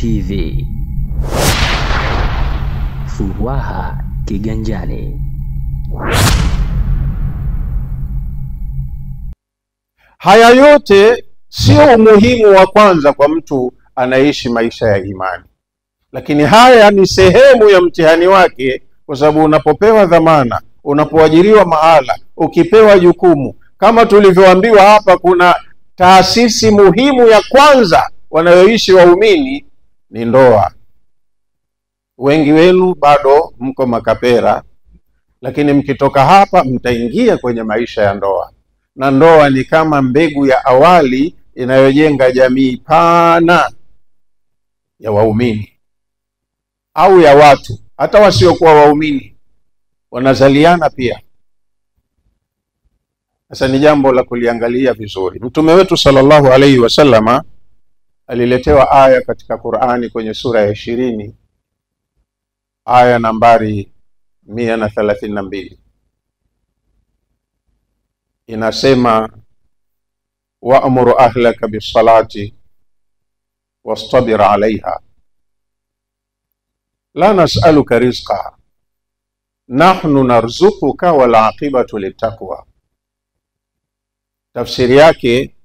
TV. Furaha kiganjani. Haya yote sio umuhimu wa kwanza kwa mtu anaishi maisha ya imani, lakini haya ni sehemu ya mtihani wake, kwa sababu unapopewa dhamana, unapoajiriwa mahala, ukipewa jukumu, kama tulivyoambiwa hapa, kuna taasisi muhimu ya kwanza wanayoishi waumini ni ndoa. Wengi wenu bado mko makapera, lakini mkitoka hapa mtaingia kwenye maisha ya ndoa, na ndoa ni kama mbegu ya awali inayojenga jamii pana ya waumini au ya watu hata wasiokuwa waumini, wanazaliana pia. Sasa ni jambo la kuliangalia vizuri. Mtume wetu sallallahu alaihi wasallama aliletewa aya katika Qur'ani kwenye sura ya 20 aya nambari 132, inasema wa'muru ahlaka bis-salati wastabir 'alayha la nas'aluka rizqa nahnu narzuquka wal 'aqibatu littaqwa. Tafsiri yake,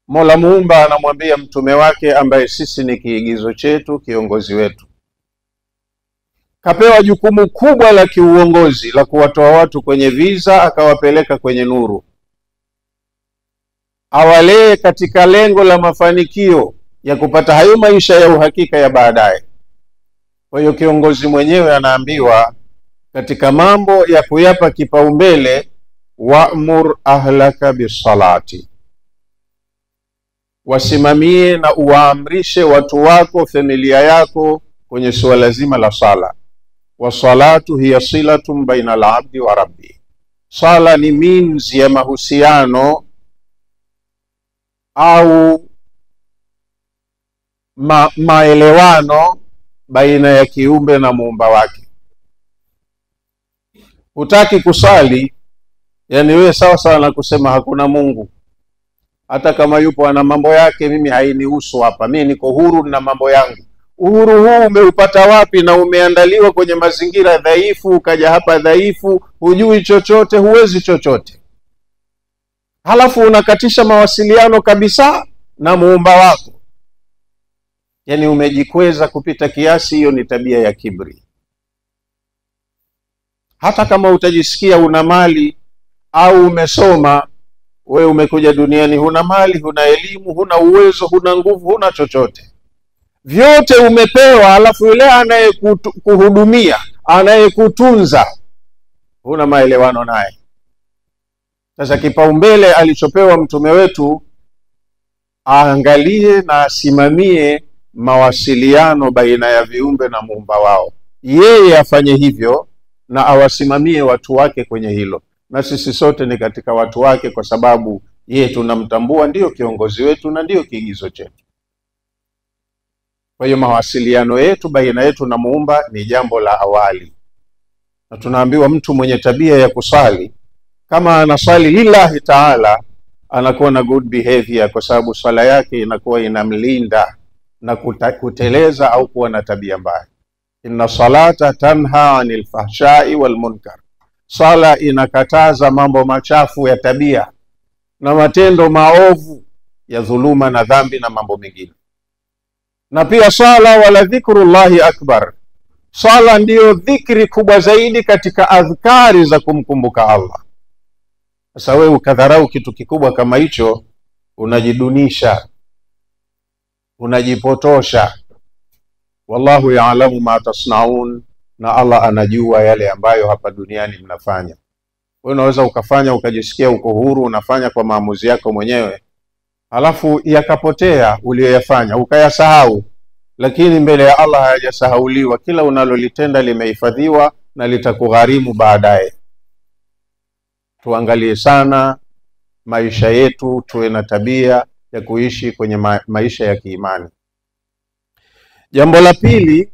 Mola Muumba anamwambia mtume wake ambaye sisi ni kiigizo chetu, kiongozi wetu, kapewa jukumu kubwa la kiuongozi la kuwatoa watu kwenye viza akawapeleka kwenye nuru, awalee katika lengo la mafanikio ya kupata hayo maisha ya uhakika ya baadaye. Kwa hiyo kiongozi mwenyewe anaambiwa katika mambo ya kuyapa kipaumbele, wa'mur ahlaka bisalati, wasimamie na uwaamrishe watu wako, familia yako, kwenye suala zima la sala. Wasalatu hiya silatun baina al-abdi wa rabbi, sala ni means ya mahusiano au maelewano baina ya kiumbe na muumba wake. Hutaki kusali, yani wewe sawa sawa na kusema hakuna Mungu, hata kama yupo ana mambo yake, mimi hainihusu hapa, mimi niko huru na mambo yangu. Uhuru huu umeupata wapi? Na umeandaliwa kwenye mazingira dhaifu, ukaja hapa dhaifu, hujui chochote, huwezi chochote, halafu unakatisha mawasiliano kabisa na muumba wako. Yani umejikweza kupita kiasi. Hiyo ni tabia ya kibri. Hata kama utajisikia una mali au umesoma, wewe umekuja duniani huna mali, huna elimu, huna uwezo, huna nguvu, huna chochote, vyote umepewa, alafu yule anayekuhudumia, anayekutunza, huna maelewano naye. Sasa kipaumbele alichopewa mtume wetu, aangalie na asimamie mawasiliano baina ya viumbe na muumba wao. Yeye afanye hivyo na awasimamie watu wake kwenye hilo, na sisi sote ni katika watu wake, kwa sababu yeye tunamtambua ndiyo kiongozi wetu na ndiyo kiigizo chetu. Kwa hiyo mawasiliano yetu baina yetu na muumba ni jambo la awali, na tunaambiwa mtu mwenye tabia ya kusali, kama anasali lillahi ta'ala, anakuwa na good behavior, kwa sababu swala yake inakuwa inamlinda na kuteleza au kuwa na tabia mbaya. Inna salata tanha anil fahshai wal munkar, sala inakataza mambo machafu ya tabia na matendo maovu ya dhuluma na dhambi na mambo mengine. Na pia sala, wala dhikrullahi akbar, sala ndiyo dhikri kubwa zaidi katika adhkari za kumkumbuka Allah. Sasa wewe ukadharau kitu kikubwa kama hicho, unajidunisha, unajipotosha. Wallahu ya'lamu ma tasnaun, na Allah anajua yale ambayo hapa duniani mnafanya. Wewe unaweza ukafanya ukajisikia uko huru, unafanya kwa maamuzi yako mwenyewe, halafu yakapotea uliyoyafanya ukayasahau, lakini mbele ya Allah hayajasahauliwa. Kila unalolitenda limehifadhiwa na litakugharimu baadaye. Tuangalie sana maisha yetu, tuwe na tabia ya kuishi kwenye maisha ya kiimani. Jambo la pili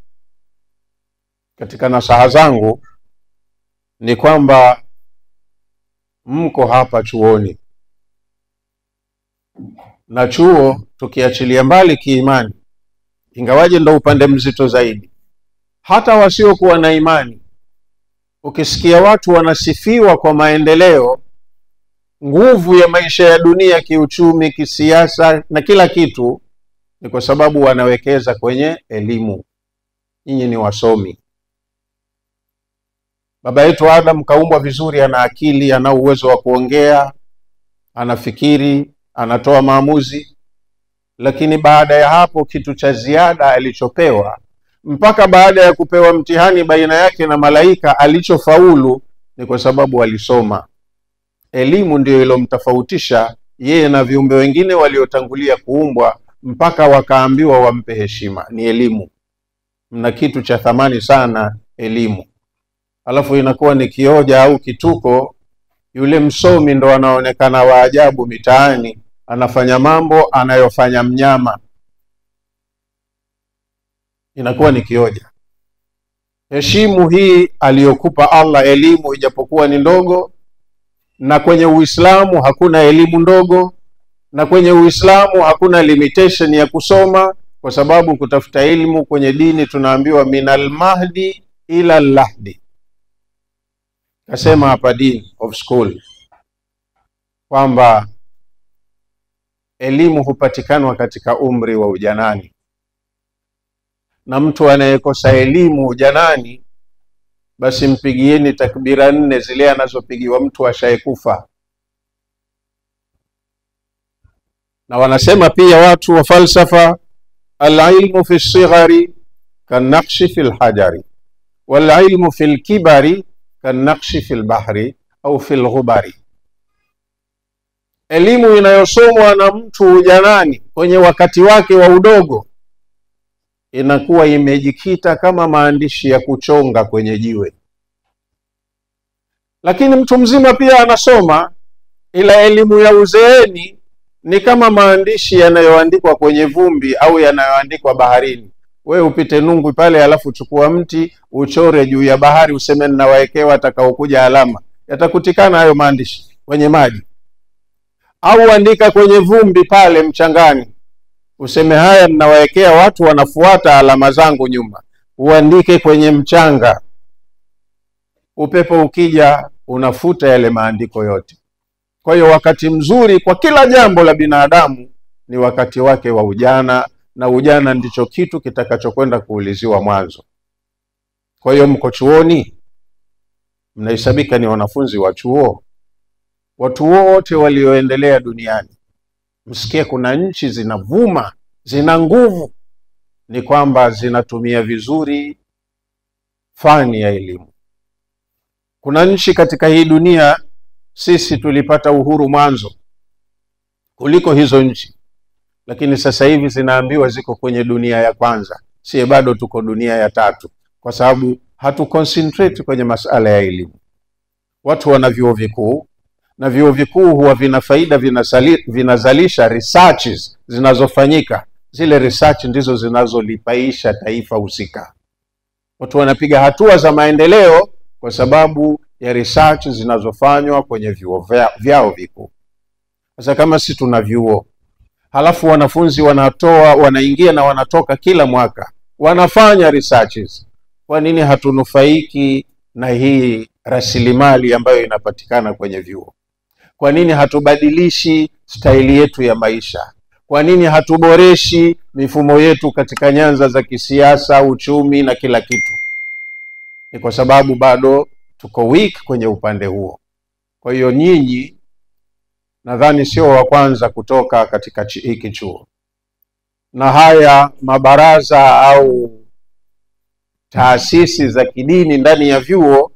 katika nasaha zangu ni kwamba mko hapa chuoni, na chuo tukiachilia mbali kiimani, ingawaje ndo upande mzito zaidi. Hata wasiokuwa na imani, ukisikia watu wanasifiwa kwa maendeleo, nguvu ya maisha ya dunia, kiuchumi, kisiasa na kila kitu, ni kwa sababu wanawekeza kwenye elimu. Nyinyi ni wasomi. Baba yetu Adam kaumbwa vizuri, ana akili, ana uwezo wa kuongea, anafikiri, anatoa maamuzi, lakini baada ya hapo kitu cha ziada alichopewa, mpaka baada ya kupewa mtihani baina yake na malaika, alichofaulu ni kwa sababu alisoma. Elimu ndio ilomtofautisha yeye na viumbe wengine waliotangulia kuumbwa, mpaka wakaambiwa wampe heshima. Ni elimu. Mna kitu cha thamani sana, elimu. Alafu inakuwa ni kioja au kituko, yule msomi ndo anaonekana wa ajabu mitaani, anafanya mambo anayofanya mnyama. Inakuwa ni kioja. Heshimu hii aliyokupa Allah, elimu, ijapokuwa ni ndogo. Na kwenye Uislamu hakuna elimu ndogo, na kwenye Uislamu hakuna limitation ya kusoma, kwa sababu kutafuta elimu kwenye dini tunaambiwa minal mahdi ila lahdi. Kasema hapa Dean of School kwamba elimu hupatikana katika umri wa ujanani, na mtu anayekosa elimu ujanani, basi mpigieni takbira 4 zile anazopigiwa mtu ashaikufa. Na wanasema pia watu wa falsafa, al-ilmu fi as-sighari kan-naqshi fi al-hajari, wal-ilmu fi al-kibari kan-naqshi fi al-bahri au fi al-ghubari. Elimu inayosomwa na mtu ujanani kwenye wakati wake wa udogo inakuwa imejikita kama maandishi ya kuchonga kwenye jiwe. Lakini mtu mzima pia anasoma, ila elimu ya uzeeni ni kama maandishi yanayoandikwa kwenye vumbi au yanayoandikwa baharini. Wewe upite Nungwi pale, alafu chukua mti uchore juu ya bahari, useme ninawaekea atakaokuja alama, yatakutikana hayo maandishi kwenye maji. Au andika kwenye vumbi pale mchangani, useme haya ninawaekea watu wanafuata alama zangu nyuma. Uandike kwenye mchanga, upepo ukija unafuta yale maandiko yote. Kwa hiyo wakati mzuri kwa kila jambo la binadamu ni wakati wake wa ujana, na ujana ndicho kitu kitakachokwenda kuuliziwa mwanzo. Kwa hiyo mko chuoni, mnahesabika ni wanafunzi wa chuo. Watu wote walioendelea duniani, msikie kuna nchi zinavuma, zina nguvu, ni kwamba zinatumia vizuri fani ya elimu. Kuna nchi katika hii dunia, sisi tulipata uhuru mwanzo kuliko hizo nchi, lakini sasa hivi zinaambiwa ziko kwenye dunia ya kwanza. Sie bado tuko dunia ya 3, kwa sababu hatu concentrate kwenye masala ya elimu. Watu wana vyuo vikuu, na vyuo vikuu huwa vina faida, vinazalisha researches zinazofanyika. Zile research ndizo zinazolipaisha taifa husika. Watu wanapiga hatua za maendeleo kwa sababu ya research zinazofanywa kwenye vyuo vyao vikuu. Sasa kama si tuna vyuo, halafu wanafunzi wanaingia na wanatoka kila mwaka, wanafanya researches, kwa nini hatunufaiki na hii rasilimali ambayo inapatikana kwenye vyuo? Kwa nini hatubadilishi staili yetu ya maisha? Kwa nini hatuboreshi mifumo yetu katika nyanza za kisiasa, uchumi na kila kitu? Ni kwa sababu bado tuko weak kwenye upande huo. Kwa hiyo nyinyi nadhani sio wa kwanza kutoka katika hiki chuo, na haya mabaraza au taasisi za kidini ndani ya vyuo,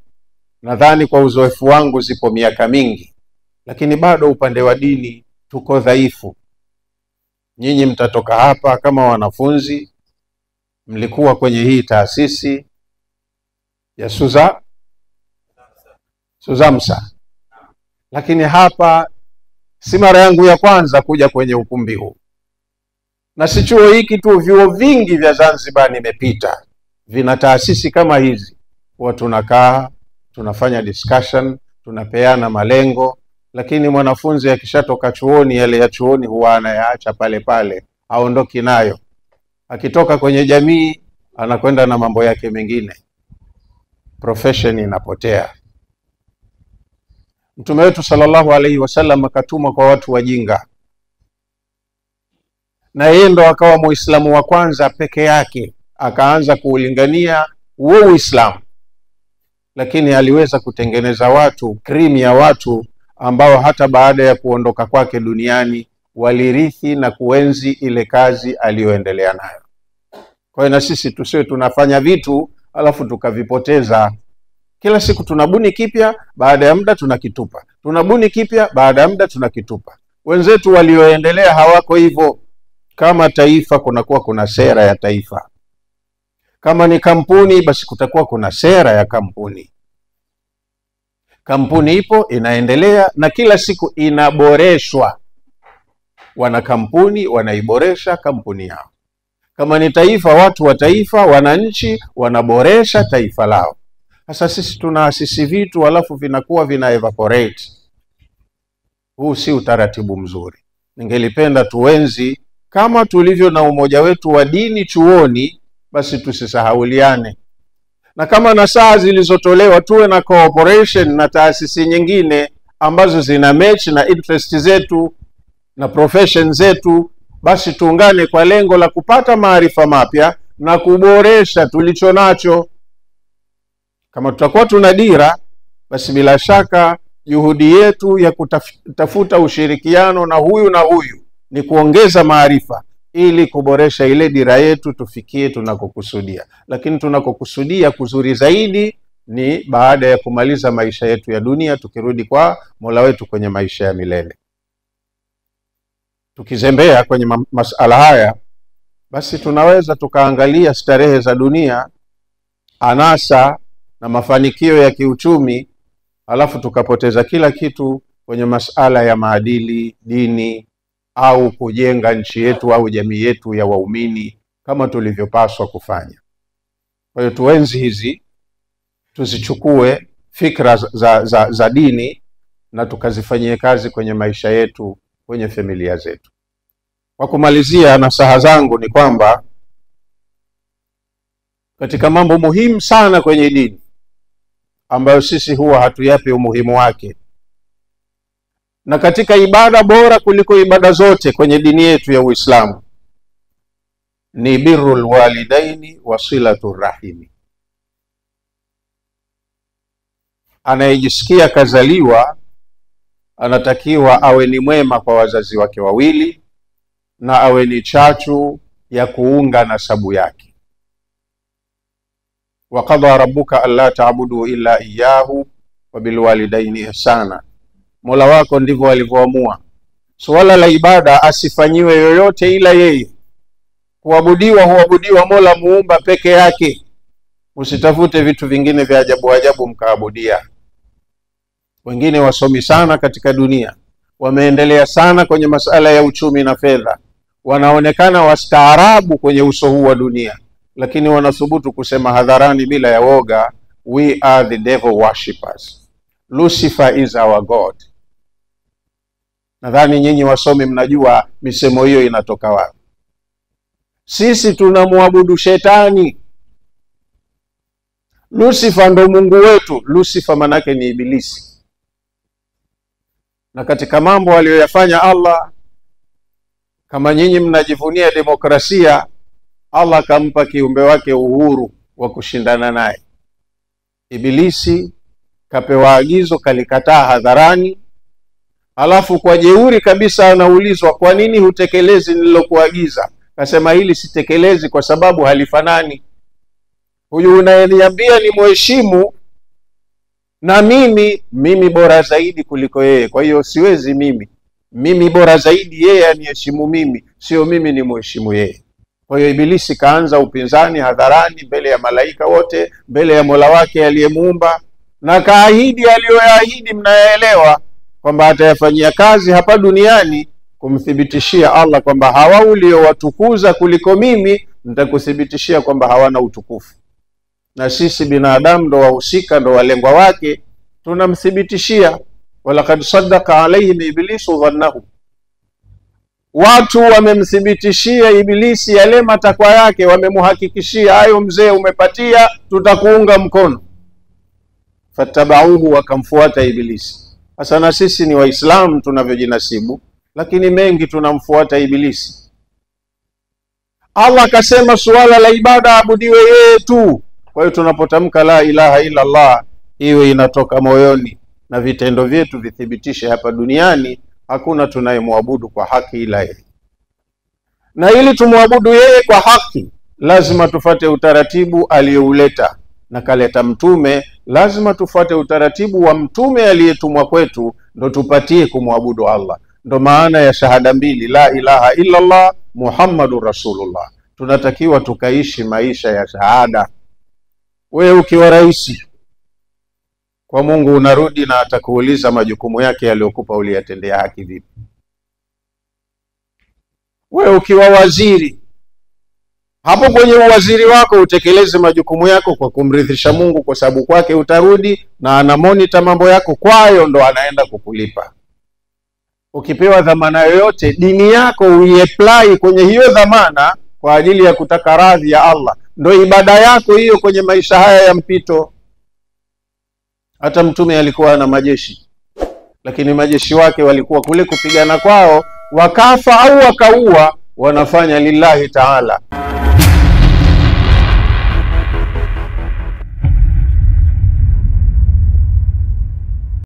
nadhani kwa uzoefu wangu zipo miaka mingi, lakini bado upande wa dini tuko dhaifu. Nyinyi mtatoka hapa kama wanafunzi, mlikuwa kwenye hii taasisi ya Suzamsa, lakini hapa si mara yangu ya kwanza kuja kwenye ukumbi huu. Na si chuo hiki tu, vyuo vingi vya Zanzibar nimepita, vina taasisi kama hizi. Huwa tunakaa, tunafanya discussion, tunapeana malengo, lakini mwanafunzi akishatoka chuoni, yale ya chuoni huwa anayaacha pale pale, aondoki nayo. Akitoka kwenye jamii anakwenda na mambo yake mengine, profession inapotea. Mtume wetu sallallahu alaihi wasallam akatumwa kwa watu wajinga, na yeye ndo akawa Muislamu wa kwanza peke yake, akaanza kuulingania huo Uislamu. Lakini aliweza kutengeneza watu, krimu ya watu ambao hata baada ya kuondoka kwake duniani walirithi na kuenzi ile kazi aliyoendelea nayo. Kwa hiyo na sisi tusiwe tunafanya vitu alafu tukavipoteza. Kila siku tunabuni kipya, baada ya muda tunakitupa. Tunabuni kipya, baada ya muda tunakitupa. Wenzetu walioendelea hawako hivyo. Kama taifa kuna sera ya taifa. Kama ni kampuni, basi kutakuwa kuna sera ya kampuni. Kampuni ipo, inaendelea na kila siku inaboreshwa. Wana kampuni wanaiboresha kampuni yao. Kama ni taifa, watu wa taifa, wananchi wanaboresha taifa lao. Sasa sisi tunaasisi vitu alafu vinakuwa vina evaporate. Huu si utaratibu mzuri. Ningelipenda tuenzi kama tulivyo na umoja wetu wa dini chuoni, basi tusisahauliane. Na kama nasaha zilizotolewa tuwe na cooperation na taasisi nyingine ambazo zina match na interest zetu na profession zetu, basi tuungane kwa lengo la kupata maarifa mapya na kuboresha tulicho nacho. Kama tutakuwa tuna dira, basi bila shaka juhudi yetu ya kutafuta ushirikiano na huyu ni kuongeza maarifa ili kuboresha ile dira yetu tufikie tunakokusudia. Lakini tunakokusudia kuzuri zaidi ni baada ya kumaliza maisha yetu ya dunia, tukirudi kwa Mola wetu kwenye maisha ya milele. Tukizembea kwenye masala haya, basi tunaweza tukaangalia starehe za dunia, anasa na mafanikio ya kiuchumi, alafu tukapoteza kila kitu kwenye masala ya maadili, dini, au kujenga nchi yetu au jamii yetu ya waumini kama tulivyopaswa kufanya. Kwa hiyo tuenzi hizi, tuzichukue fikra za dini na tukazifanyie kazi kwenye maisha yetu, kwenye familia zetu. Kwa kumalizia, nasaha zangu ni kwamba katika mambo muhimu sana kwenye dini ambayo sisi huwa hatuyapi umuhimu wake, na katika ibada bora kuliko ibada zote kwenye dini yetu ya Uislamu, ni birrul walidaini wa silatur rahimi. Anayejisikia kazaliwa anatakiwa awe ni mwema kwa wazazi wake wawili na awe ni chachu ya kuunga nasabu yake. Wa qadha rabbuka alla ta'budu illa iyyahu wa bil walidaini ihsana. Mola wako ndivyo alivyoamua. Swala la ibada asifanyiwe yoyote ila yeye. Kuabudiwa huabudiwa Mola muumba peke yake. Usitafute vitu vingine vya ajabu mkaabudia. Wengine wasomi sana katika dunia, wameendelea sana kwenye masala ya uchumi na fedha, wanaonekana wastaarabu kwenye uso huu wa dunia, lakini wanathubutu kusema hadharani bila ya woga, we are the devil worshippers. Lucifer is our God. Nadhani nyinyi wasomi mnajua misemo hiyo inatoka wapi. Sisi tunamwabudu shetani. Lucifer ndo Mungu wetu. Lucifer manake ni ibilisi. Na katika mambo aliyoyafanya Allah, kama nyinyi mnajivunia demokrasia, Allah kampa kiumbe wake uhuru wa kushindana naye. Ibilisi kapewa agizo, kalikataa hadharani, alafu kwa jeuri kabisa anaulizwa, kwa nini hutekelezi nilokuagiza? Kasema hili sitekelezi kwa sababu halifanani. Huyu unayeniambia ni mheshimu, na mimi bora zaidi kuliko yeye, kwa hiyo siwezi mimi bora zaidi, yeye aniheshimu mimi, sio mimi ni mheshimu yeye. Kwa hiyo Ibilisi kaanza upinzani hadharani, mbele ya malaika wote, mbele ya Mola wake aliyemuumba, na kaahidi aliyoyaahidi mnayaelewa, kwamba atayafanyia kazi hapa duniani kumthibitishia Allah kwamba hawa uliowatukuza kuliko mimi nitakuthibitishia kwamba hawana utukufu. Na sisi binadamu ndo wahusika, ndo walengwa wake, tunamthibitishia walaqad saddaqa alayhim iblisu dhannahu. Watu wamemthibitishia Ibilisi yale matakwa yake, wamemuhakikishia hayo, mzee umepatia, tutakuunga mkono. Fatabauhu, wakamfuata Ibilisi. Sasa na sisi ni Waislamu tunavyojinasibu, lakini mengi tunamfuata Ibilisi. Allah akasema suala la ibada abudiwe yeye tu. Kwa hiyo tunapotamka la ilaha illa Allah, iwe inatoka moyoni na vitendo vyetu vithibitishe hapa duniani hakuna tunayemwabudu kwa haki ila yeye. Na ili tumwabudu yeye kwa haki, lazima tufate utaratibu aliyouleta, na kaleta mtume, lazima tufate utaratibu wa mtume aliyetumwa kwetu, ndo tupatie kumwabudu Allah. Ndo maana ya shahada mbili, la ilaha illa Allah Muhammadur Rasulullah. Tunatakiwa tukaishi maisha ya shahada. Wewe ukiwa rais kwa Mungu unarudi na atakuuliza majukumu yake aliyokupa uliyatendea haki vipi. Wewe ukiwa waziri, hapo kwenye uwaziri wako utekeleze majukumu yako kwa kumridhisha Mungu, kwa sababu kwake utarudi na ana monitor mambo yako, kwayo ndo anaenda kukulipa. Ukipewa dhamana yoyote, dini yako uiapply kwenye hiyo dhamana kwa ajili ya kutaka radhi ya Allah. Ndo ibada yako hiyo kwenye maisha haya ya mpito. Hata mtume alikuwa na majeshi, lakini majeshi wake walikuwa kule kupigana kwao, wakafa au wakaua, wanafanya lillahi ta'ala.